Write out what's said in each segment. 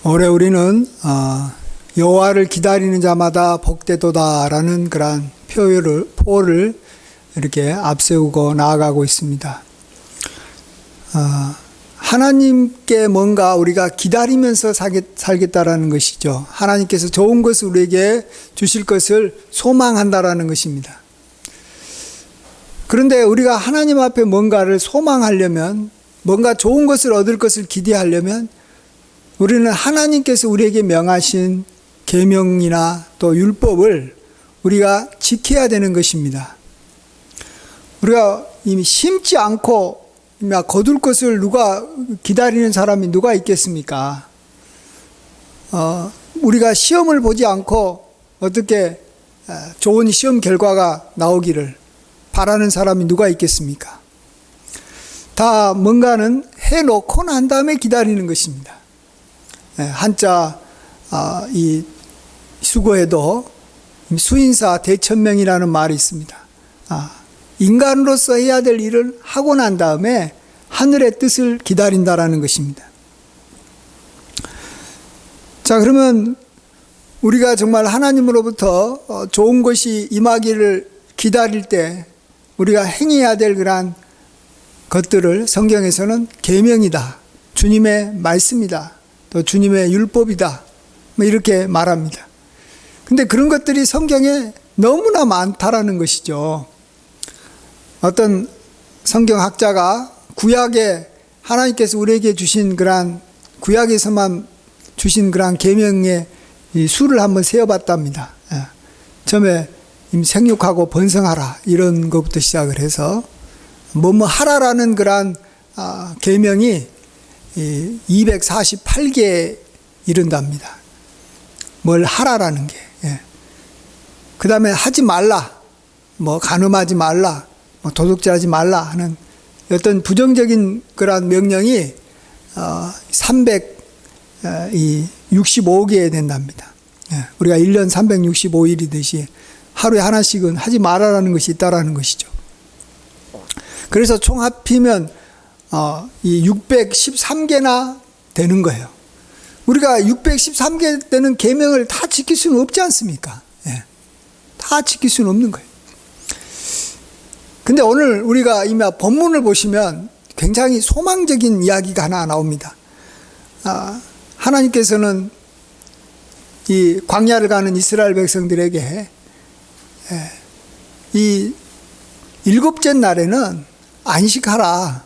올해 우리는 여호와를 기다리는 자마다 복되도다라는 그런 포를 이렇게 앞세우고 나아가고 있습니다. 하나님께 뭔가 우리가 기다리면서 살겠다라는 것이죠. 하나님께서 좋은 것을 우리에게 주실 것을 소망한다라는 것입니다. 그런데 우리가 하나님 앞에 뭔가를 소망하려면, 뭔가 좋은 것을 얻을 것을 기대하려면 우리는 하나님께서 우리에게 명하신 계명이나 또 율법을 우리가 지켜야 되는 것입니다. 우리가 이미 심지 않고 거둘 것을 누가 기다리는 사람이 누가 있겠습니까? 우리가 시험을 보지 않고 어떻게 좋은 시험 결과가 나오기를 바라는 사람이 누가 있겠습니까? 다 뭔가는 해놓고 난 다음에 기다리는 것입니다. 한자 이 수고에도 수인사 대천명이라는 말이 있습니다. 인간으로서 해야 될 일을 하고 난 다음에 하늘의 뜻을 기다린다라는 것입니다. 자, 그러면 우리가 정말 하나님으로부터 좋은 것이 임하기를 기다릴 때 우리가 행해야 될 그러한 것들을 성경에서는 계명이다, 주님의 말씀이다, 또 주님의 율법이다, 이렇게 말합니다. 근데 그런 것들이 성경에 너무나 많다라는 것이죠. 어떤 성경학자가 구약에 하나님께서 우리에게 주신 그러한 구약에서만 주신 그러한 계명의 수를 한번 세어봤답니다. 처음에 생육하고 번성하라 이런 것부터 시작을 해서 뭐뭐 하라라는 그러한 계명이 248개에 이른답니다. 뭘 하라라는 게. 그 다음에 하지 말라, 간음하지 말라, 도둑질하지 말라 하는 어떤 부정적인 그러한 명령이 365개 된답니다. 우리가 1년 365일이듯이 하루에 하나씩은 하지 말아라는 것이 있다라는 것이죠. 그래서 총 합히면 이 613개나 되는 거예요. 우리가 613개 되는 계명을 다 지킬 수는 없지 않습니까? 다 지킬 수는 없는 거예요. 근데 오늘 우리가 이미 본문을 보시면 굉장히 소망적인 이야기가 하나 나옵니다. 하나님께서는 이 광야를 가는 이스라엘 백성들에게 이 일곱째 날에는 안식하라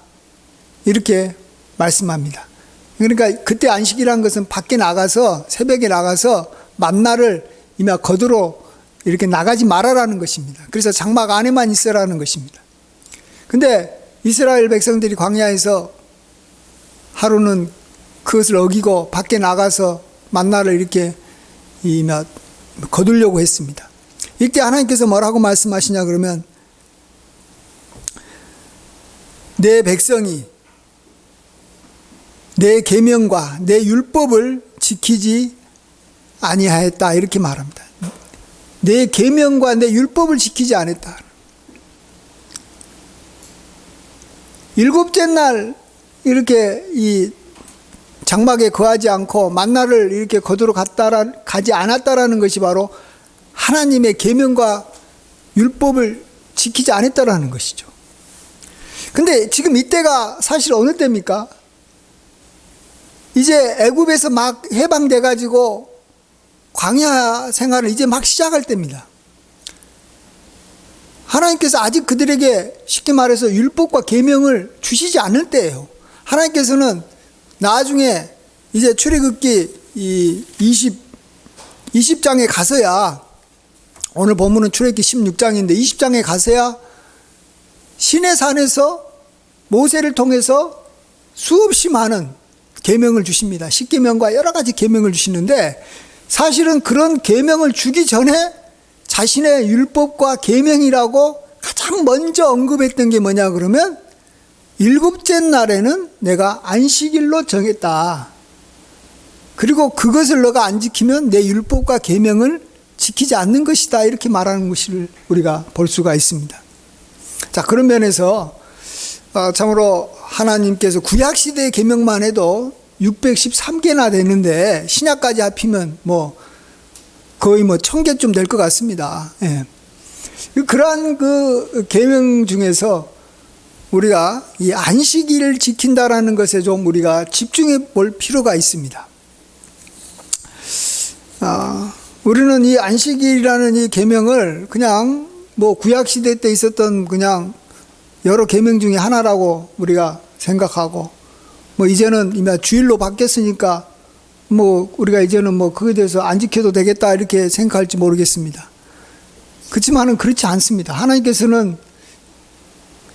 이렇게 말씀합니다. 그러니까 그때 안식이라는 것은 밖에 나가서 새벽에 나가서 만나를 이미 거두러 이렇게 나가지 말아라는 것입니다. 그래서 장막 안에만 있으라는 것입니다. 근데 이스라엘 백성들이 광야에서 하루는 그것을 어기고 밖에 나가서 만나를 이렇게 거두려고 했습니다. 이때 하나님께서 뭐라고 말씀하시냐 그러면 내 백성이 내 계명과 내 율법을 지키지 아니하였다 이렇게 말합니다. 내 계명과 내 율법을 지키지 않았다. 일곱째 날 이렇게 이 장막에 거하지 않고 만나를 이렇게 거두러 가지 않았다라는 것이 바로 하나님의 계명과 율법을 지키지 않았다라는 것이죠. 근데 지금 이때가 사실 어느 때입니까? 이제 애굽에서 막 해방돼 가지고 광야 생활을 이제 막 시작할 때입니다. 하나님께서 아직 그들에게 쉽게 말해서 율법과 계명을 주시지 않을 때예요. 하나님께서는 나중에 이제 출애굽기 20장에 가서야, 오늘 본문은 출애굽기 16장인데 20장에 가서야 시내산에서 모세를 통해서 수없이 많은 계명을 주십니다. 십계명과 여러 가지 계명을 주시는데 사실은 그런 계명을 주기 전에 자신의 율법과 계명이라고 가장 먼저 언급했던 게 뭐냐 그러면 일곱째 날에는 내가 안식일로 정했다. 그리고 그것을 너가 안 지키면 내 율법과 계명을 지키지 않는 것이다. 이렇게 말하는 것을 우리가 볼 수가 있습니다. 자, 그런 면에서 참으로 하나님께서 구약시대의 계명만 해도 613개나 되는데 신약까지 합히면 뭐 거의 뭐 1000개쯤 될 것 같습니다. 예. 그러한 그 계명 중에서 우리가 이 안식일을 지킨다라는 것에 좀 우리가 집중해 볼 필요가 있습니다. 우리는 이 안식일이라는 이 계명을 그냥 뭐 구약 시대 때 있었던 그냥 여러 계명 중에 하나라고 우리가 생각하고, 뭐 이제는 이미 주일로 바뀌었으니까 뭐 우리가 이제는 뭐 그거에 대해서 안 지켜도 되겠다 이렇게 생각할지 모르겠습니다. 그렇지만은 그렇지 않습니다. 하나님께서는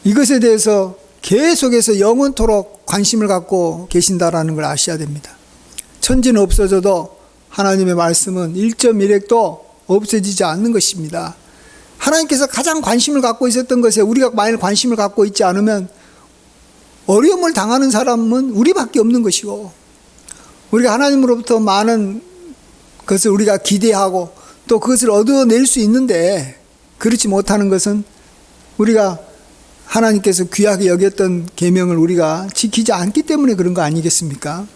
이것에 대해서 계속해서 영원토록 관심을 갖고 계신다라는 걸 아셔야 됩니다. 천지는 없어져도 하나님의 말씀은 1.1핵도 없어지지 않는 것입니다. 하나님께서 가장 관심을 갖고 있었던 것에 우리가 만일 관심을 갖고 있지 않으면 어려움을 당하는 사람은 우리밖에 없는 것이고, 우리가 하나님으로부터 많은 것을 우리가 기대하고 또 그것을 얻어낼 수 있는데 그렇지 못하는 것은 우리가 하나님께서 귀하게 여겼던 계명을 우리가 지키지 않기 때문에 그런 거 아니겠습니까?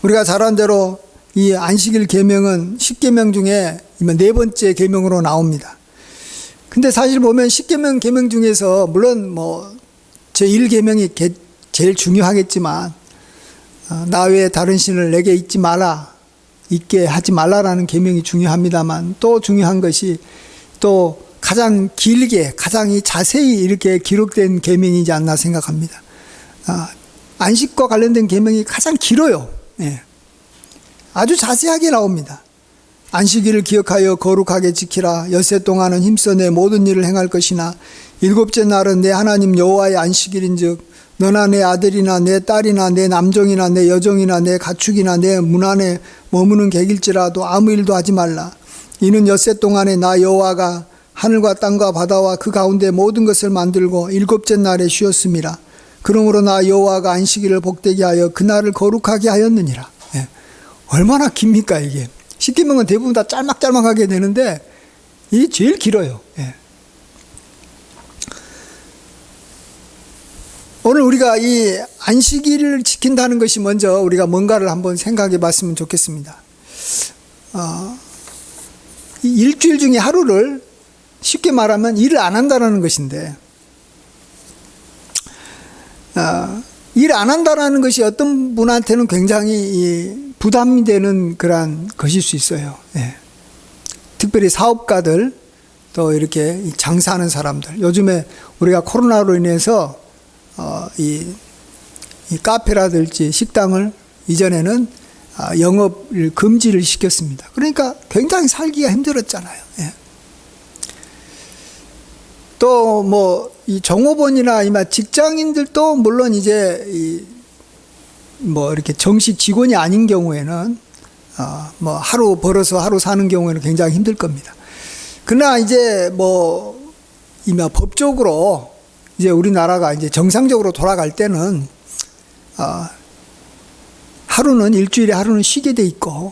우리가 잘 아는 대로 이 안식일 계명은 10계명 중에 4번째 계명으로 나옵니다. 근데 사실 보면 10계명 계명 중에서 물론 뭐 제1계명이 제일 중요하겠지만, 나 외에 다른 신을 내게 잊지 말라, 잊게 하지 말라라는 계명이 중요합니다만, 또 중요한 것이 또 가장 길게 가장 자세히 이렇게 기록된 계명이지 않나 생각합니다. 안식과 관련된 계명이 가장 길어요. 예. 아주 자세하게 나옵니다. 안식일을 기억하여 거룩하게 지키라. 엿새 동안은 힘써 내 모든 일을 행할 것이나 일곱째 날은 내 하나님 여호와의 안식일인즉 너나 내 아들이나 내 딸이나 내 남종이나 내 여종이나 내 가축이나 내 문 안에 머무는 객일지라도 아무 일도 하지 말라. 이는 엿새 동안에 나 여호와가 하늘과 땅과 바다와 그 가운데 모든 것을 만들고 일곱째 날에 쉬었음이라. 그러므로 나 여호와가 안식일을 복되게 하여 그날을 거룩하게 하였느니라. 예. 얼마나 깁니까 이게. 10계명은 대부분 다 짤막짤막하게 되는데 이게 제일 길어요. 예. 오늘 우리가 이 안식일을 지킨다는 것이 먼저 우리가 뭔가를 한번 생각해 봤으면 좋겠습니다. 이 일주일 중에 하루를 쉽게 말하면 일을 안 한다는 것인데, 일 안 한다는 것이 어떤 분한테는 굉장히 부담이 되는 그런 것일 수 있어요. 예. 특별히 사업가들, 또 이렇게 장사하는 사람들. 요즘에 우리가 코로나로 인해서 이 카페라든지 식당을 이전에는 영업을 금지를 시켰습니다. 그러니까 굉장히 살기가 힘들었잖아요. 예. 또 뭐 이 종업원이나 직장인들도 물론 이제 뭐 이렇게 정식 직원이 아닌 경우에는 뭐 하루 벌어서 하루 사는 경우에는 굉장히 힘들 겁니다. 그러나 이제 뭐 법적으로 이제 우리나라가 이제 정상적으로 돌아갈 때는 하루는 일주일에 하루는 쉬게 돼 있고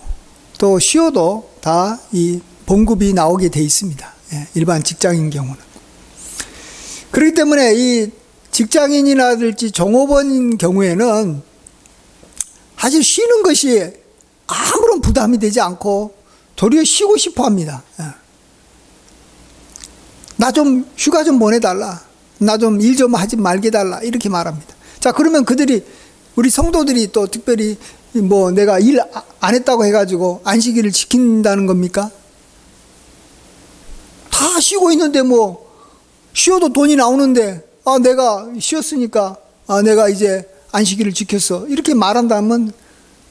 또 쉬어도 다 이 봉급이 나오게 돼 있습니다. 예, 일반 직장인 경우는. 그렇기 때문에 이 직장인이라든지 종업원인 경우에는 사실 쉬는 것이 아무런 부담이 되지 않고 도리어 쉬고 싶어 합니다. 나 좀 휴가 좀 보내달라. 나 좀 일 좀 하지 말게 달라. 이렇게 말합니다. 자, 그러면 그들이, 우리 성도들이 또 특별히 뭐 내가 일 안 했다고 해가지고 안식일을 지킨다는 겁니까? 다 쉬고 있는데 뭐 쉬어도 돈이 나오는데 내가 쉬었으니까 내가 이제 안식일을 지켰어. 이렇게 말한다면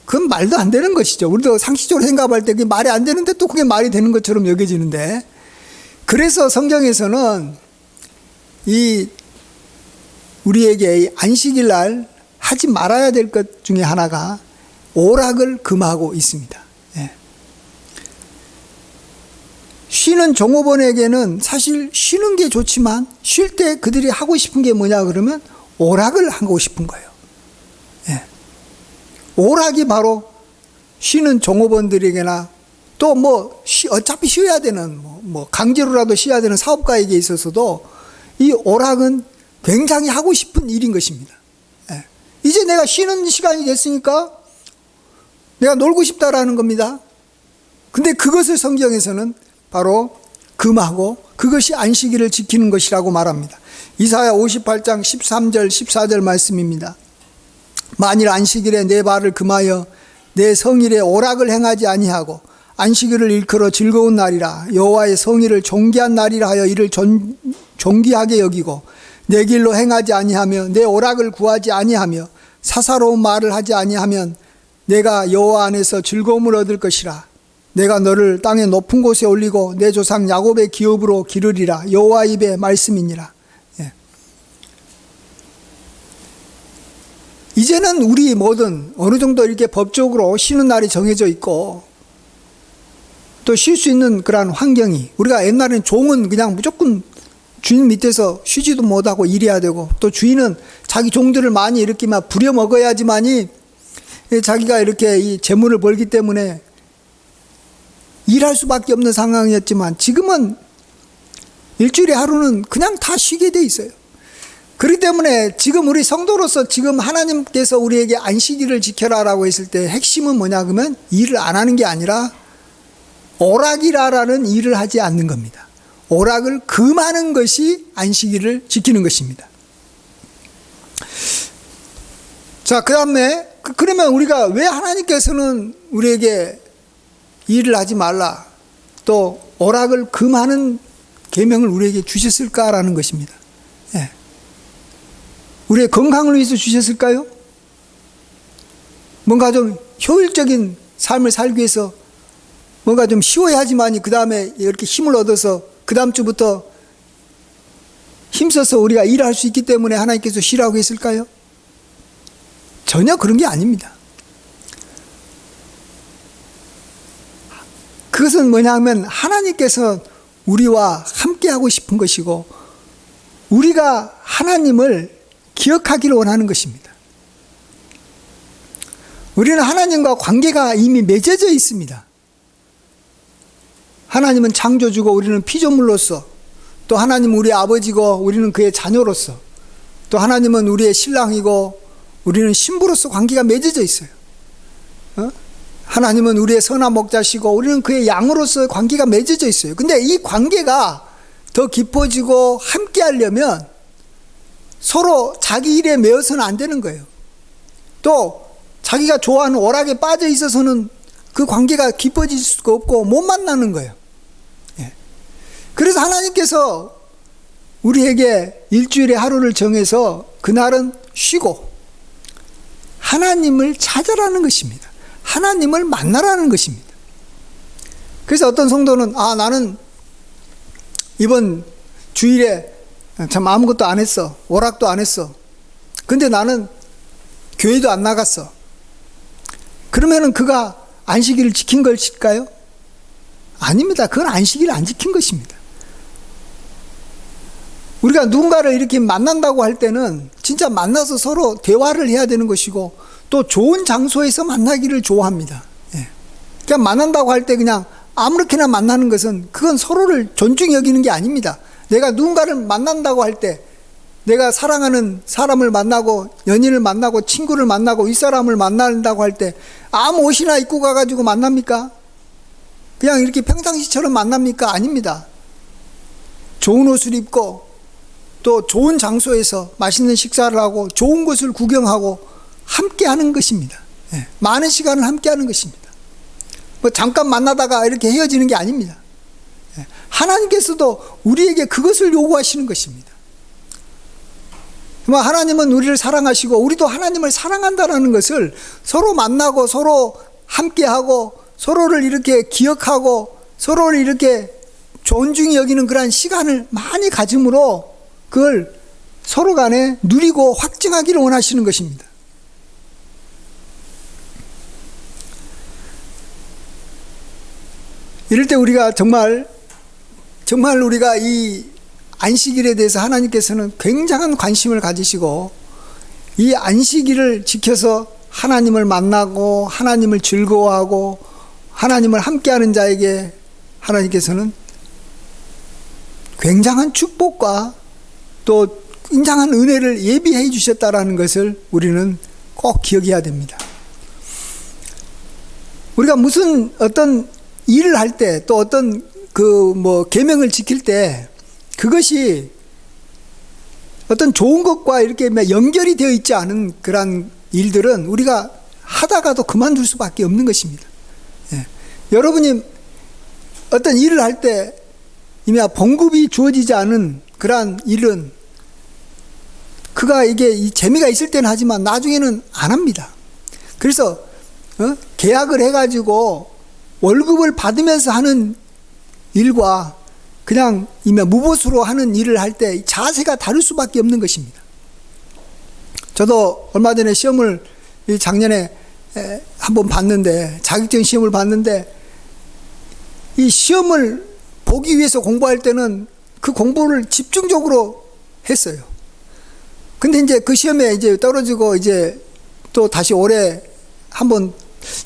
그건 말도 안 되는 것이죠. 우리도 상식적으로 생각할 때 그게 말이 안 되는데 또 그게 말이 되는 것처럼 여겨지는데, 그래서 성경에서는 우리에게 이 안식일 날 하지 말아야 될 것 중에 하나가 오락을 금하고 있습니다. 예. 쉬는 종업원에게는 사실 쉬는 게 좋지만 쉴 때 그들이 하고 싶은 게 뭐냐 그러면 오락을 하고 싶은 거예요. 예. 오락이 바로 쉬는 종업원들에게나 또 뭐 어차피 쉬어야 되는 뭐 강제로라도 쉬어야 되는 사업가에게 있어서도 이 오락은 굉장히 하고 싶은 일인 것입니다. 예. 이제 내가 쉬는 시간이 됐으니까 내가 놀고 싶다라는 겁니다. 근데 그것을 성경에서는 바로 금하고 그것이 안식일을 지키는 것이라고 말합니다. 이사야 58장 13절 14절 말씀입니다. 만일 안식일에 내 발을 금하여 내 성일에 오락을 행하지 아니하고 안식일을 일컬어 즐거운 날이라 여호와의 성일을 존귀한 날이라 하여 이를 존귀하게 여기고 내 길로 행하지 아니하며 내 오락을 구하지 아니하며 사사로운 말을 하지 아니하면 내가 여호와 안에서 즐거움을 얻을 것이라. 내가 너를 땅의 높은 곳에 올리고 내 조상 야곱의 기업으로 기르리라. 여호와 입의 말씀이니라. 예. 이제는 우리 뭐든 어느 정도 이렇게 법적으로 쉬는 날이 정해져 있고 또 쉴 수 있는 그러한 환경이, 우리가 옛날에는 종은 그냥 무조건 주인 밑에서 쉬지도 못하고 일해야 되고 또 주인은 자기 종들을 많이 이렇게 막 부려먹어야지만이 자기가 이렇게 이 재물을 벌기 때문에 일할 수밖에 없는 상황이었지만 지금은 일주일에 하루는 그냥 다 쉬게 돼 있어요. 그렇기 때문에 지금 우리 성도로서 지금 하나님께서 우리에게 안식일을 지켜라라고 했을 때 핵심은 뭐냐 그러면 일을 안 하는 게 아니라 오락이라라는 일을 하지 않는 겁니다. 오락을 금하는 것이 안식일을 지키는 것입니다. 자, 그 다음에 그러면 우리가 왜 하나님께서는 우리에게 일을 하지 말라 또 오락을 금하는 계명을 우리에게 주셨을까라는 것입니다. 예. 우리의 건강을 위해서 주셨을까요? 뭔가 좀 효율적인 삶을 살기 위해서 뭔가 좀 쉬워야 하지만 그 다음에 이렇게 힘을 얻어서 그 다음 주부터 힘써서 우리가 일할 수 있기 때문에 하나님께서 쉬라고 했을까요? 전혀 그런 게 아닙니다. 그것은 뭐냐 하면 하나님께서 우리와 함께 하고 싶은 것이고 우리가 하나님을 기억하기를 원하는 것입니다. 우리는 하나님과 관계가 이미 맺어져 있습니다. 하나님은 창조주고 우리는 피조물로서, 또 하나님은 우리의 아버지고 우리는 그의 자녀로서, 또 하나님은 우리의 신랑이고 우리는 신부로서 관계가 맺어져 있어요. 하나님은 우리의 선한 목자시고 우리는 그의 양으로서 관계가 맺어져 있어요. 근데 이 관계가 더 깊어지고 함께 하려면 서로 자기 일에 매여서는 안 되는 거예요. 또 자기가 좋아하는 오락에 빠져 있어서는 그 관계가 깊어질 수가 없고 못 만나는 거예요. 예. 그래서 하나님께서 우리에게 일주일에 하루를 정해서 그날은 쉬고 하나님을 찾아라는 것입니다. 하나님을 만나라는 것입니다. 그래서 어떤 성도는 나는 이번 주일에 참 아무것도 안 했어. 오락도 안 했어. 근데 나는 교회도 안 나갔어. 그러면은 그가 안식일을 지킨 것일까요? 아닙니다. 그건 안식일을 안 지킨 것입니다. 우리가 누군가를 이렇게 만난다고 할 때는 진짜 만나서 서로 대화를 해야 되는 것이고 또 좋은 장소에서 만나기를 좋아합니다. 예. 그냥 만난다고 할 때 그냥 아무렇게나 만나는 것은 그건 서로를 존중히 여기는 게 아닙니다. 내가 누군가를 만난다고 할 때 내가 사랑하는 사람을 만나고 연인을 만나고 친구를 만나고 윗사람을 만난다고 할 때 아무 옷이나 입고 가가지고 만납니까? 그냥 이렇게 평상시처럼 만납니까? 아닙니다. 좋은 옷을 입고 또 좋은 장소에서 맛있는 식사를 하고 좋은 곳을 구경하고 함께 하는 것입니다. 예. 많은 시간을 함께 하는 것입니다. 뭐 잠깐 만나다가 이렇게 헤어지는 게 아닙니다. 예. 하나님께서도 우리에게 그것을 요구하시는 것입니다. 하나님은 우리를 사랑하시고 우리도 하나님을 사랑한다는 것을 서로 만나고 서로 함께하고 서로를 이렇게 기억하고 서로를 이렇게 존중히 여기는 그러한 시간을 많이 가짐으로 그걸 서로 간에 누리고 확증하기를 원하시는 것입니다. 이럴 때 우리가 정말 우리가 이 안식일에 대해서 하나님께서는 굉장한 관심을 가지시고 이 안식일을 지켜서 하나님을 만나고 하나님을 즐거워하고 하나님을 함께하는 자에게 하나님께서는 굉장한 축복과 또 굉장한 은혜를 예비해 주셨다라는 것을 우리는 꼭 기억해야 됩니다. 우리가 무슨 어떤 일을 할 때 또 어떤 계명을 지킬 때 그것이 어떤 좋은 것과 이렇게 연결이 되어 있지 않은 그런 일들은 우리가 하다가도 그만둘 수밖에 없는 것입니다. 예. 여러분이 어떤 일을 할 때 이미 봉급이 주어지지 않은 그러한 일은 그가 이게 이 재미가 있을 때는 하지만 나중에는 안 합니다. 그래서 계약을 해가지고 월급을 받으면서 하는 일과 그냥 이미 무보수로 하는 일을 할 때 자세가 다를 수밖에 없는 것입니다. 저도 얼마 전에 시험을 작년에 한번 봤는데, 자격증 시험을 봤는데, 이 시험을 보기 위해서 공부할 때는 그 공부를 집중적으로 했어요. 근데 이제 그 시험에 이제 떨어지고 이제 또 다시 올해 한번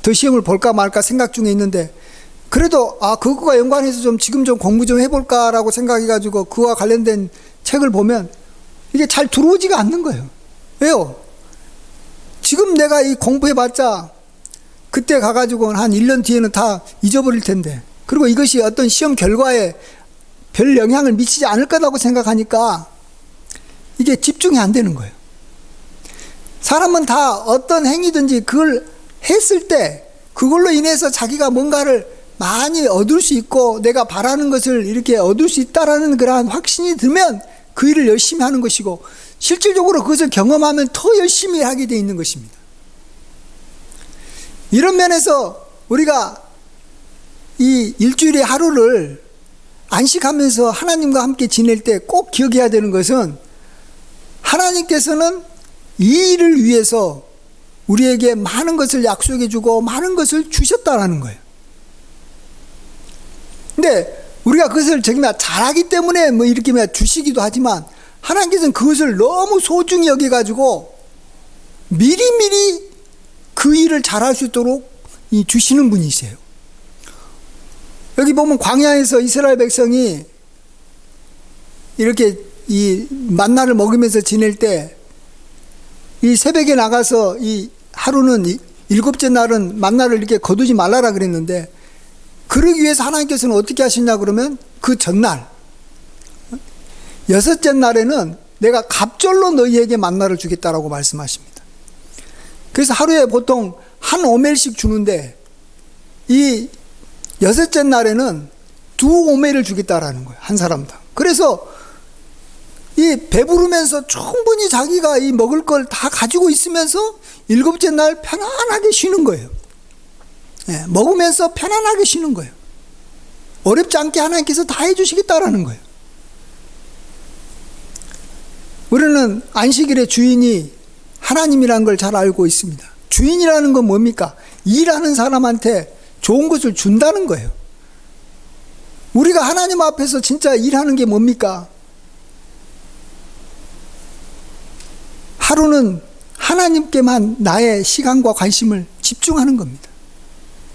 더 시험을 볼까 말까 생각 중에 있는데, 그래도 그거와 연관해서 지금 좀 공부 좀 해볼까라고 생각해가지고 그와 관련된 책을 보면 이게 잘 들어오지가 않는 거예요. 왜요? 지금 내가 이 공부해봤자 그때 가가지고 한 1년 뒤에는 다 잊어버릴 텐데, 그리고 이것이 어떤 시험 결과에 별 영향을 미치지 않을 거라고 생각하니까 이게 집중이 안 되는 거예요. 사람은 다 어떤 행위든지 그걸 했을 때 그걸로 인해서 자기가 뭔가를 많이 얻을 수 있고 내가 바라는 것을 이렇게 얻을 수 있다라는 그러한 확신이 들면 그 일을 열심히 하는 것이고, 실질적으로 그것을 경험하면 더 열심히 하게 돼 있는 것입니다. 이런 면에서 우리가 이 일주일의 하루를 안식하면서 하나님과 함께 지낼 때 꼭 기억해야 되는 것은, 하나님께서는 이 일을 위해서 우리에게 많은 것을 약속해 주고 많은 것을 주셨다라는 거예요. 근데 우리가 그것을 잘하기 때문에 이렇게 주시기도 하지만, 하나님께서는 그것을 너무 소중히 여겨가지고 미리미리 그 일을 잘할 수 있도록 주시는 분이세요. 여기 보면 광야에서 이스라엘 백성이 이렇게 이 만나를 먹으면서 지낼 때, 이 새벽에 나가서 이 하루는 일곱째 날은 만나를 이렇게 거두지 말라라 그랬는데, 그러기 위해서 하나님께서는 어떻게 하시냐 그러면 그 전날 여섯째 날에는 내가 갑절로 너희에게 만나를 주겠다라고 말씀하십니다. 그래서 하루에 보통 한 오멜씩 주는데 이 여섯째 날에는 2오멜을 주겠다라는 거예요. 한 사람당. 그래서 이 배부르면서 충분히 자기가 이 먹을 걸 다 가지고 있으면서 일곱째 날 편안하게 쉬는 거예요. 예, 먹으면서 편안하게 쉬는 거예요. 어렵지 않게 하나님께서 다 해주시겠다라는 거예요. 우리는 안식일의 주인이 하나님이라는 걸 잘 알고 있습니다. 주인이라는 건 뭡니까? 일하는 사람한테 좋은 것을 준다는 거예요. 우리가 하나님 앞에서 진짜 일하는 게 뭡니까? 하루는 하나님께만 나의 시간과 관심을 집중하는 겁니다.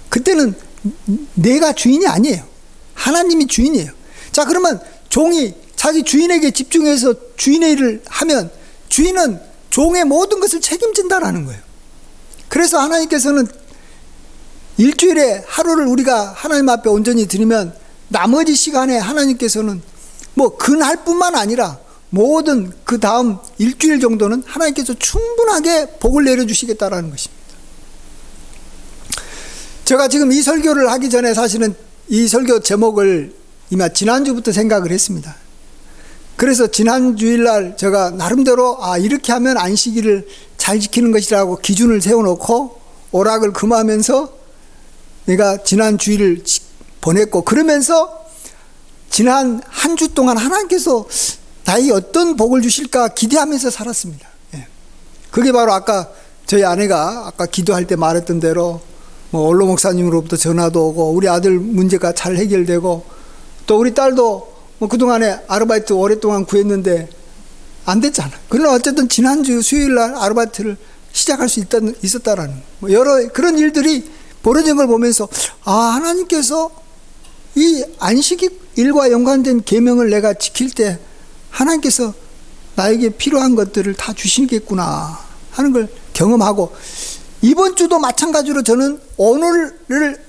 그때는 내가 주인이 아니에요. 하나님이 주인이에요. 자, 그러면 종이 자기 주인에게 집중해서 주인의 일을 하면 주인은 종의 모든 것을 책임진다라는 거예요. 그래서 하나님께서는 일주일에 하루를 우리가 하나님 앞에 온전히 드리면 나머지 시간에 하나님께서는 그날뿐만 아니라 모든 그 다음 일주일 정도는 하나님께서 충분하게 복을 내려주시겠다라는 것입니다. 제가 지금 이 설교를 하기 전에 사실은 이 설교 제목을 이미 지난주부터 생각을 했습니다. 그래서 지난 주일날 제가 나름대로 이렇게 하면 안식일을 잘 지키는 것이라고 기준을 세워놓고 오락을 금하면서 내가 지난 주일을 보냈고, 그러면서 지난 한 주 동안 하나님께서 나에게 어떤 복을 주실까 기대하면서 살았습니다. 예. 그게 바로 아까 저희 아내가 아까 기도할 때 말했던 대로 원로 목사님으로부터 전화도 오고 우리 아들 문제가 잘 해결되고, 또 우리 딸도 그동안에 아르바이트 오랫동안 구했는데 안 됐잖아. 그러나 어쨌든 지난주 수요일날 아르바이트를 시작할 수 있었다라는 여러 그런 일들이 벌어진 걸 보면서 하나님께서 이 안식일과 연관된 계명을 내가 지킬 때 하나님께서 나에게 필요한 것들을 다 주시겠구나 하는 걸 경험하고, 이번 주도 마찬가지로 저는 오늘을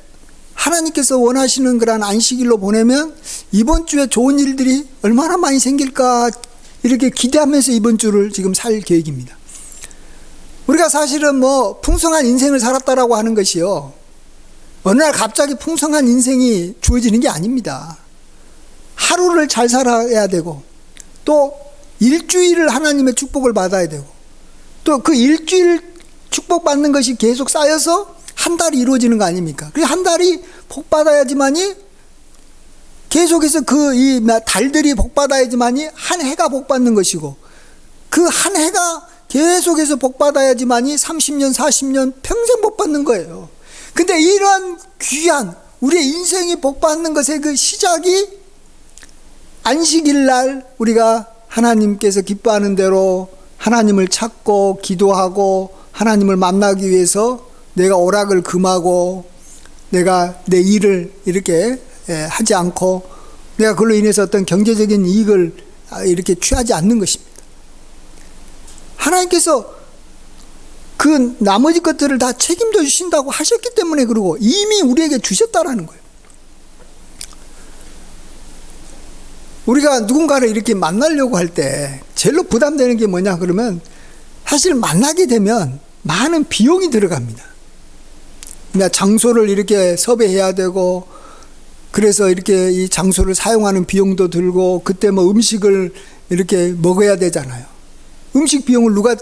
하나님께서 원하시는 그런 안식일로 보내면 이번 주에 좋은 일들이 얼마나 많이 생길까 이렇게 기대하면서 이번 주를 지금 살 계획입니다. 우리가 사실은 뭐 풍성한 인생을 살았다라고 하는 것이요, 어느 날 갑자기 풍성한 인생이 주어지는 게 아닙니다. 하루를 잘 살아야 되고, 또 일주일을 하나님의 축복을 받아야 되고, 또 그 일주일 축복받는 것이 계속 쌓여서 한 달이 이루어지는 거 아닙니까? 그래서 한 달이 복받아야지만이, 계속해서 이 달들이 복받아야지만이 한 해가 복받는 것이고, 그 한 해가 계속해서 복받아야지만이 30년, 40년 평생 복받는 거예요. 근데 이러한 귀한 우리의 인생이 복받는 것의 그 시작이 안식일 날 우리가 하나님께서 기뻐하는 대로 하나님을 찾고 기도하고 하나님을 만나기 위해서 내가 오락을 금하고 내가 내 일을 이렇게 하지 않고 내가 그걸로 인해서 어떤 경제적인 이익을 이렇게 취하지 않는 것입니다. 하나님께서 그 나머지 것들을 다 책임져 주신다고 하셨기 때문에, 그러고 이미 우리에게 주셨다라는 거예요. 우리가 누군가를 이렇게 만나려고 할 때 제일로 부담되는 게 뭐냐 그러면, 사실 만나게 되면 많은 비용이 들어갑니다. 장소를 이렇게 섭외해야 되고, 그래서 이렇게 이 장소를 사용하는 비용도 들고, 그때 뭐 음식을 이렇게 먹어야 되잖아요. 음식 비용을 누가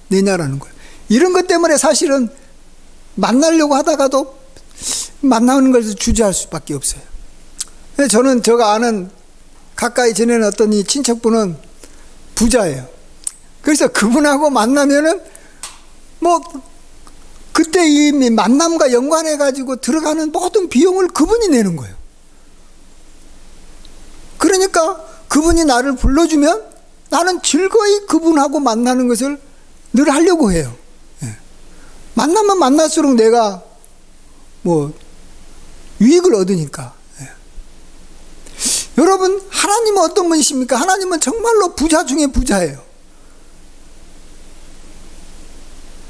내냐라는 거예요. 이런 것 때문에 사실은 만나려고 하다가도 만나는 것을 주저할 수밖에 없어요. 저는 제가 아는 가까이 지내는 어떤 이 친척분은 부자예요. 그래서 그분하고 만나면은 뭐 그때 이 만남과 연관해 가지고 들어가는 모든 비용을 그분이 내는 거예요. 그러니까 그분이 나를 불러주면 나는 즐거이 그분하고 만나는 것을 늘 하려고 해요. 만나면 만날수록 내가 뭐 유익을 얻으니까. 여러분, 하나님은 어떤 분이십니까? 하나님은 정말로 부자 중에 부자예요.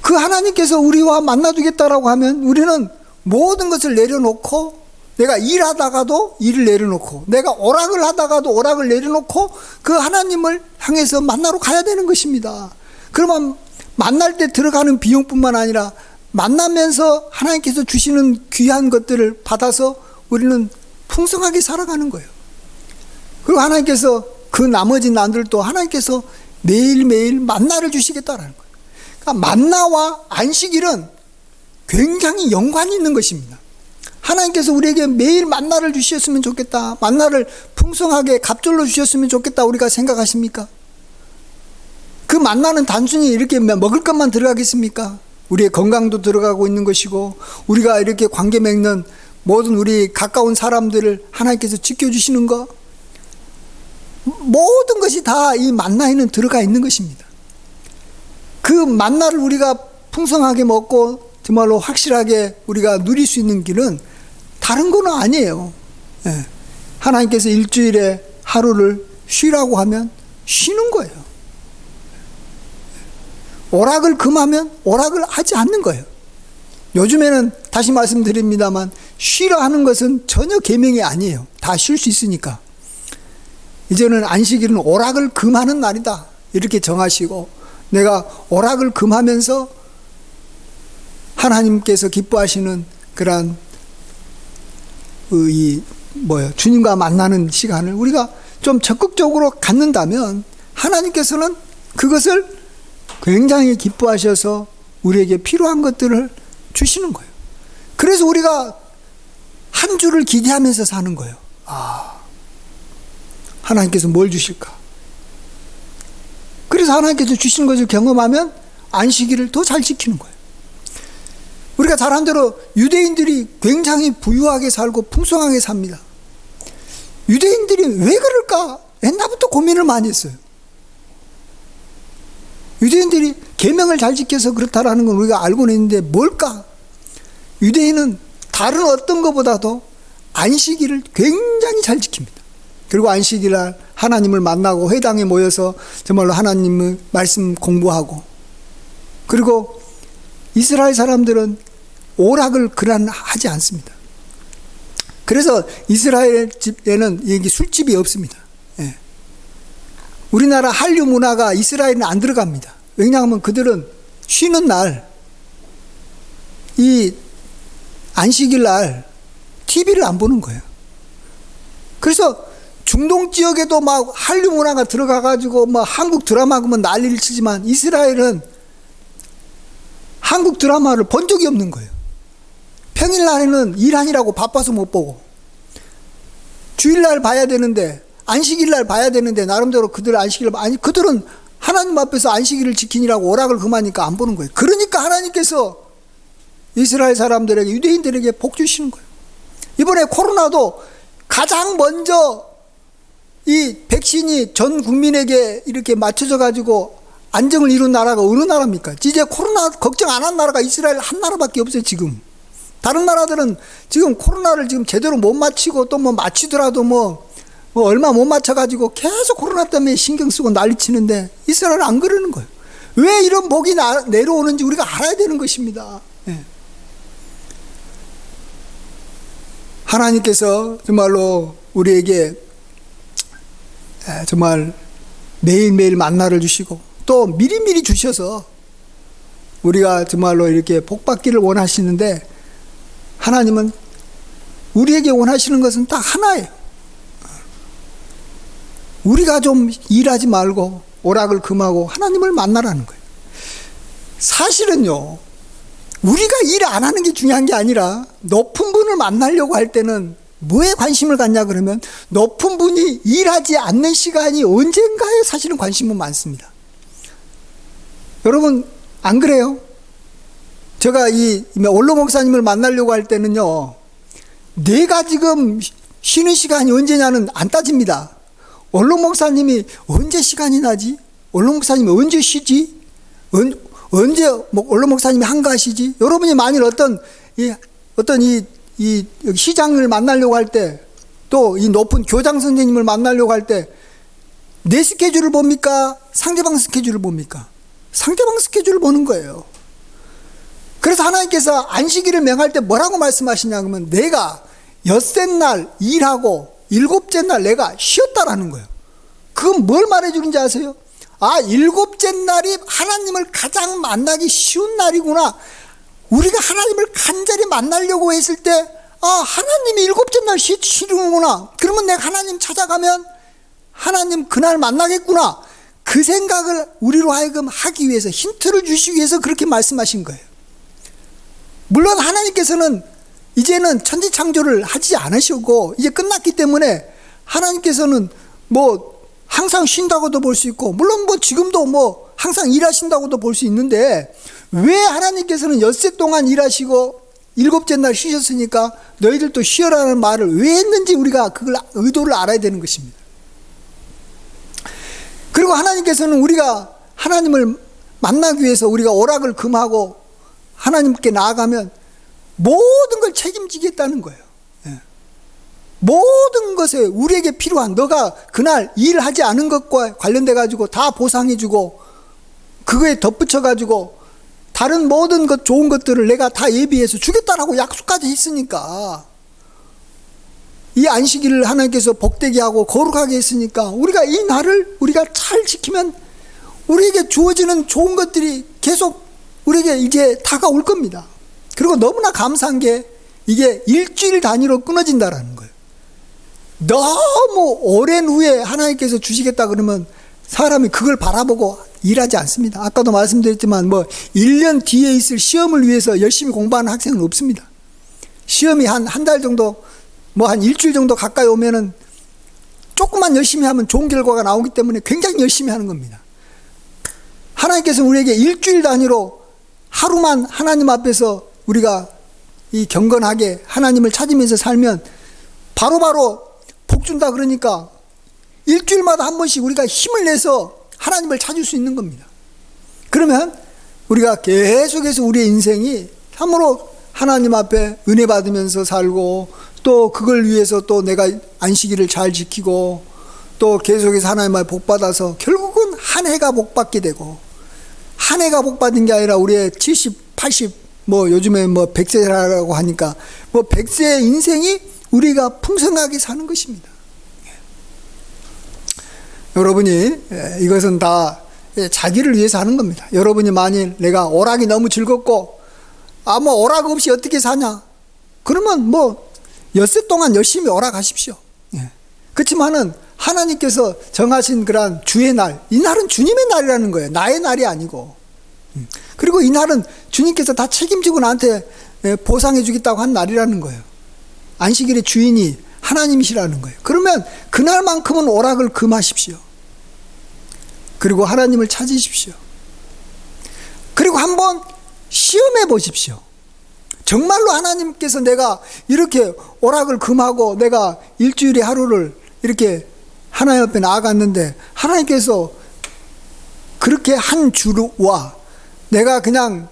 그 하나님께서 우리와 만나주겠다라고 하면 우리는 모든 것을 내려놓고, 내가 일하다가도 일을 내려놓고, 내가 오락을 하다가도 오락을 내려놓고 그 하나님을 향해서 만나러 가야 되는 것입니다. 그러면 만날 때 들어가는 비용뿐만 아니라 만나면서 하나님께서 주시는 귀한 것들을 받아서 우리는 풍성하게 살아가는 거예요. 그리고 하나님께서 그 나머지 난들도 하나님께서 매일매일 만나를 주시겠다라는 거예요. 그러니까 만나와 안식일은 굉장히 연관이 있는 것입니다. 하나님께서 우리에게 매일 만나를 주셨으면 좋겠다, 만나를 풍성하게 갑절로 주셨으면 좋겠다 우리가 생각하십니까? 그 만나는 단순히 이렇게 먹을 것만 들어가겠습니까? 우리의 건강도 들어가고 있는 것이고, 우리가 이렇게 관계 맺는 모든 우리 가까운 사람들을 하나님께서 지켜주시는 것, 모든 것이 다 이 만나에는 들어가 있는 것입니다. 그 만나를 우리가 풍성하게 먹고 정말로 확실하게 우리가 누릴 수 있는 길은 다른 건 아니에요. 하나님께서 일주일에 하루를 쉬라고 하면 쉬는 거예요. 오락을 금하면 오락을 하지 않는 거예요. 요즘에는 다시 말씀드립니다만 쉬라 하는 것은 전혀 계명이 아니에요. 다 쉴 수 있으니까. 이제는 안식일은 오락을 금하는 날이다 이렇게 정하시고, 내가 오락을 금하면서 하나님께서 기뻐하시는 그러한 주님과 만나는 시간을 우리가 좀 적극적으로 갖는다면 하나님께서는 그것을 굉장히 기뻐하셔서 우리에게 필요한 것들을 주시는 거예요. 그래서 우리가 한 주를 기대하면서 사는 거예요. 하나님께서 뭘 주실까? 그래서 하나님께서 주시는 것을 경험하면 안식일을 더 잘 지키는 거예요. 우리가 잘 아는 대로 유대인들이 굉장히 부유하게 살고 풍성하게 삽니다. 유대인들이 왜 그럴까? 옛날부터 고민을 많이 했어요. 유대인들이 계명을 잘 지켜서 그렇다라는 건 우리가 알고는 있는데 뭘까? 유대인은 다른 어떤 것보다도 안식일을 굉장히 잘 지킵니다. 그리고 안식일 날 하나님을 만나고 회당에 모여서 정말로 하나님의 말씀 공부하고, 그리고 이스라엘 사람들은 오락을 그란하지 않습니다. 그래서 이스라엘 집에는 여기 술집이 없습니다. 예. 우리나라 한류 문화가 이스라엘은 안 들어갑니다. 왜냐하면 그들은 쉬는 날, 이 안식일 날 TV를 안 보는 거예요. 그래서 중동 지역에도 막 한류 문화가 들어가가지고 막 한국 드라마 보면 난리를 치지만 이스라엘은 한국 드라마를 본 적이 없는 거예요. 평일날에는 일하느라고 바빠서 못 보고, 주일날 봐야 되는데, 안식일날 봐야 되는데, 나름대로 그들 안식일을, 아니, 그들은 하나님 앞에서 안식일을 지키느라고 오락을 금하니까 안 보는 거예요. 그러니까 하나님께서 이스라엘 사람들에게, 유대인들에게 복 주시는 거예요. 이번에 코로나도 가장 먼저 이 백신이 전 국민에게 이렇게 맞춰져 가지고 안정을 이룬 나라가 어느 나라입니까? 이제 코로나 걱정 안 한 나라가 이스라엘 한 나라밖에 없어요, 지금. 다른 나라들은 지금 코로나를 지금 제대로 못 맞히고 또 뭐 맞히더라도 뭐 얼마 못 맞춰가지고 계속 코로나 때문에 신경 쓰고 난리 치는데 이스라엘은 안 그러는 거예요. 왜 이런 복이 내려오는지 우리가 알아야 되는 것입니다. 예. 하나님께서 정말로 우리에게 정말 매일매일 만나를 주시고 또 미리미리 주셔서 우리가 정말로 이렇게 복받기를 원하시는데 하나님은 우리에게 원하시는 것은 딱 하나예요. 우리가 좀 일하지 말고 오락을 금하고 하나님을 만나라는 거예요. 사실은요, 우리가 일 안 하는 게 중요한 게 아니라 높은 분을 만나려고 할 때는 뭐에 관심을 갖냐 그러면 높은 분이 일하지 않는 시간이 언젠가에 사실은 관심은 많습니다. 여러분 안 그래요? 제가 이 원로 목사님을 만나려고 할 때는요, 내가 지금 쉬는 시간이 언제냐는 안 따집니다. 원로 목사님이 언제 시간이 나지? 원로 목사님이 언제 쉬지? 언제 원로 목사님이 한가하시지? 여러분이 만일 어떤 이 시장을 만나려고 할 때, 또 이 높은 교장 선생님을 만나려고 할 때, 내 스케줄을 봅니까? 상대방 스케줄을 봅니까? 상대방 스케줄을 보는 거예요. 그래서 하나님께서 안식일을 명할 때 뭐라고 말씀하시냐 그러면 내가 엿새 날 일하고 일곱째 날 내가 쉬었다라는 거예요. 그건 뭘 말해주는지 아세요? 아, 일곱째 날이 하나님을 가장 만나기 쉬운 날이구나. 우리가 하나님을 간절히 만나려고 했을 때, 아, 하나님이 일곱째 날 쉬는구나. 그러면 내가 하나님 찾아가면 하나님 그날 만나겠구나. 그 생각을 우리로 하여금 하기 위해서, 힌트를 주시기 위해서 그렇게 말씀하신 거예요. 물론 하나님께서는 이제는 천지창조를 하지 않으시고 이제 끝났기 때문에 하나님께서는 뭐 항상 쉰다고도 볼 수 있고, 물론 뭐 지금도 뭐 항상 일하신다고도 볼 수 있는데, 왜 하나님께서는 엿새 동안 일하시고 일곱째 날 쉬셨으니까 너희들도 쉬어라는 말을 왜 했는지 우리가 그걸 의도를 알아야 되는 것입니다. 그리고 하나님께서는 우리가 하나님을 만나기 위해서 우리가 오락을 금하고 하나님께 나아가면 모든 걸 책임지겠다는 거예요. 예. 모든 것에 우리에게 필요한, 너가 그날 일하지 않은 것과 관련돼 가지고 다 보상해 주고 그거에 덧붙여 가지고 다른 모든 것 좋은 것들을 내가 다 예비해서 주겠다라고 약속까지 했으니까, 이 안식일을 하나님께서 복되게 하고 거룩하게 했으니까 우리가 이 날을 우리가 잘 지키면 우리에게 주어지는 좋은 것들이 계속 우리에게 이제 다가올 겁니다. 그리고 너무나 감사한 게 이게 일주일 단위로 끊어진다라는 거예요. 너무 오랜 후에 하나님께서 주시겠다 그러면 사람이 그걸 바라보고 일하지 않습니다. 아까도 말씀드렸지만 뭐 1년 뒤에 있을 시험을 위해서 열심히 공부하는 학생은 없습니다. 시험이 한 달 정도, 뭐 한 일주일 정도 가까이 오면은 조금만 열심히 하면 좋은 결과가 나오기 때문에 굉장히 열심히 하는 겁니다. 하나님께서는 우리에게 일주일 단위로 하루만 하나님 앞에서 우리가 이 경건하게 하나님을 찾으면서 살면 바로바로 복 준다 그러니까 일주일마다 한 번씩 우리가 힘을 내서 하나님을 찾을 수 있는 겁니다. 그러면 우리가 계속해서 우리의 인생이 참으로 하나님 앞에 은혜 받으면서 살고, 또 그걸 위해서 또 내가 안식일을 잘 지키고 또 계속해서 하나님의 복 받아서 결국은 한 해가 복 받게 되고, 한 해가 복 받은 게 아니라 우리의 70, 80, 뭐 요즘에 뭐 100세라고 하니까 뭐 100세의 인생이 우리가 풍성하게 사는 것입니다. 여러분이 이것은 다 자기를 위해서 하는 겁니다. 여러분이 만일 내가 오락이 너무 즐겁고 뭐 오락 없이 어떻게 사냐, 그러면 뭐 엿새 동안 열심히 오락하십시오. 그렇지만은 하나님께서 정하신 그러한 주의 날, 이 날은 주님의 날이라는 거예요. 나의 날이 아니고. 그리고 이 날은 주님께서 다 책임지고 나한테 보상해 주겠다고 한 날이라는 거예요. 안식일의 주인이 하나님이시라는 거예요. 그러면 그날만큼은 오락을 금하십시오. 그리고 하나님을 찾으십시오. 그리고 한번 시험해 보십시오. 정말로 하나님께서 내가 이렇게 오락을 금하고 내가 일주일에 하루를 이렇게 하나님 앞에 나아갔는데 하나님께서 그렇게 한 주와 내가 그냥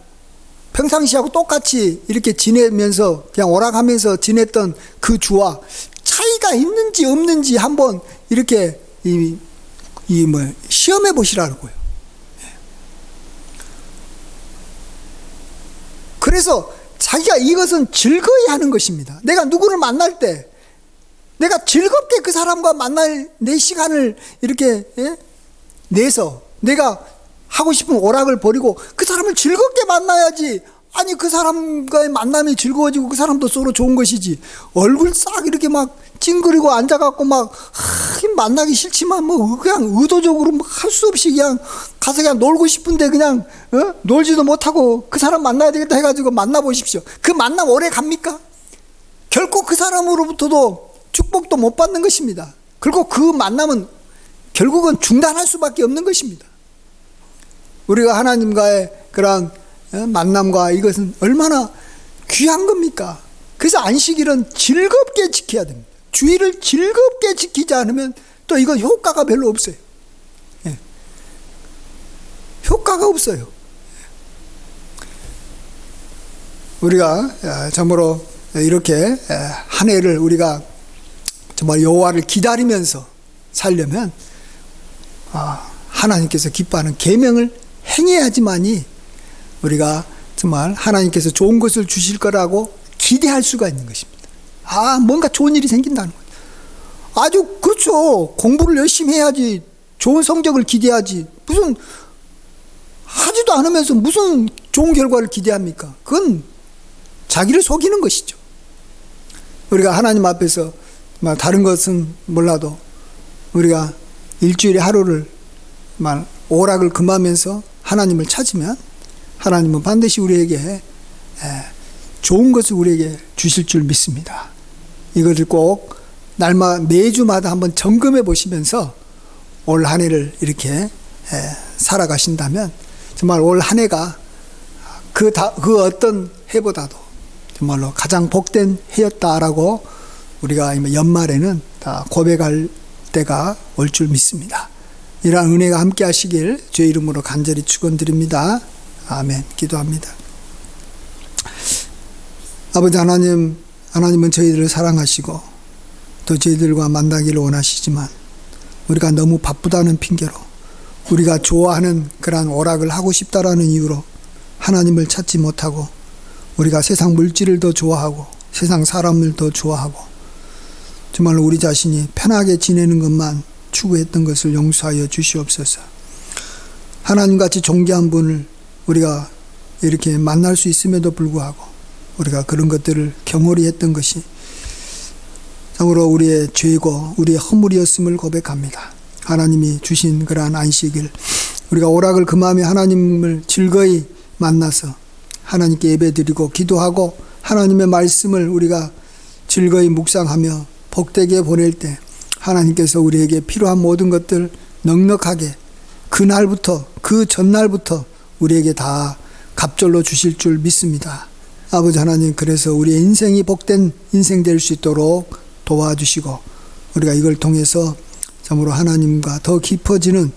평상시하고 똑같이 이렇게 지내면서 그냥 오락하면서 지냈던 그 주와 차이가 있는지 없는지 한번 이렇게 시험해 보시라고요. 그래서 자기가 이것은 즐거이 하는 것입니다. 내가 누구를 만날 때 내가 즐겁게 그 사람과 만날 내 시간을 이렇게 내서 내가 하고 싶은 오락을 버리고 그 사람을 즐겁게 만나야지. 아니 그 사람과의 만남이 즐거워지고 그 사람도 서로 좋은 것이지, 얼굴 싹 이렇게 막 찡그리고 앉아갖고 막 만나기 싫지만 뭐 그냥 의도적으로 할 수 없이 그냥 가서 그냥 놀고 싶은데 그냥 놀지도 못하고 그 사람 만나야 되겠다 해가지고 만나보십시오. 그 만남 오래 갑니까? 결코 그 사람으로부터도 축복도 못 받는 것입니다. 그리고 그 만남은 결국은 중단할 수밖에 없는 것입니다. 우리가 하나님과의 그런 만남과 이것은 얼마나 귀한 겁니까? 그래서 안식일은 즐겁게 지켜야 됩니다. 주일을 즐겁게 지키지 않으면 또 이건 효과가 별로 없어요. 효과가 없어요. 우리가 참으로 이렇게 한 해를 우리가 정말 여호와를 기다리면서 살려면 하나님께서 기뻐하는 계명을 행해야지만이 우리가 정말 하나님께서 좋은 것을 주실 거라고 기대할 수가 있는 것입니다. 뭔가 좋은 일이 생긴다는 거예요. 아주 그렇죠. 공부를 열심히 해야지 좋은 성적을 기대하지, 무슨 하지도 않으면서 무슨 좋은 결과를 기대합니까? 그건 자기를 속이는 것이죠. 우리가 하나님 앞에서 다른 것은 몰라도 우리가 일주일에 하루를 오락을 금하면서 하나님을 찾으면 하나님은 반드시 우리에게 좋은 것을 우리에게 주실 줄 믿습니다. 이것을 꼭 매주마다 한번 점검해 보시면서 올 한 해를 이렇게 살아가신다면 정말 올 한 해가 그 어떤 해보다도 정말로 가장 복된 해였다라고 우리가 연말에는 다 고백할 때가 올 줄 믿습니다. 이러한 은혜가 함께 하시길 주의 이름으로 간절히 축원드립니다. 아멘. 기도합니다. 아버지 하나님, 하나님은 저희들을 사랑하시고 또 저희들과 만나기를 원하시지만 우리가 너무 바쁘다는 핑계로, 우리가 좋아하는 그러한 오락을 하고 싶다라는 이유로 하나님을 찾지 못하고 우리가 세상 물질을 더 좋아하고 세상 사람을 더 좋아하고 정말로 우리 자신이 편하게 지내는 것만 추구했던 것을 용서하여 주시옵소서. 하나님같이 존귀한 분을 우리가 이렇게 만날 수 있음에도 불구하고 우리가 그런 것들을 경홀히 했던 것이 참으로 우리의 죄고 우리의 허물이었음을 고백합니다. 하나님이 주신 그러한 안식일, 우리가 오락을 금하며 하나님을 즐거이 만나서 하나님께 예배드리고 기도하고 하나님의 말씀을 우리가 즐거이 묵상하며 복되게 보낼 때 하나님께서 우리에게 필요한 모든 것들 넉넉하게 그날부터 그 전날부터 우리에게 다 갑절로 주실 줄 믿습니다. 아버지 하나님, 그래서 우리의 인생이 복된 인생 될 수 있도록 도와주시고 우리가 이걸 통해서 참으로 하나님과 더 깊어지는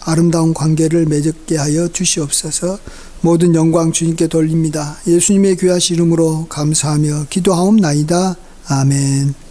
아름다운 관계를 맺게 하여 주시옵소서. 모든 영광 주님께 돌립니다. 예수님의 귀하신 이름으로 감사하며 기도하옵나이다. 아멘.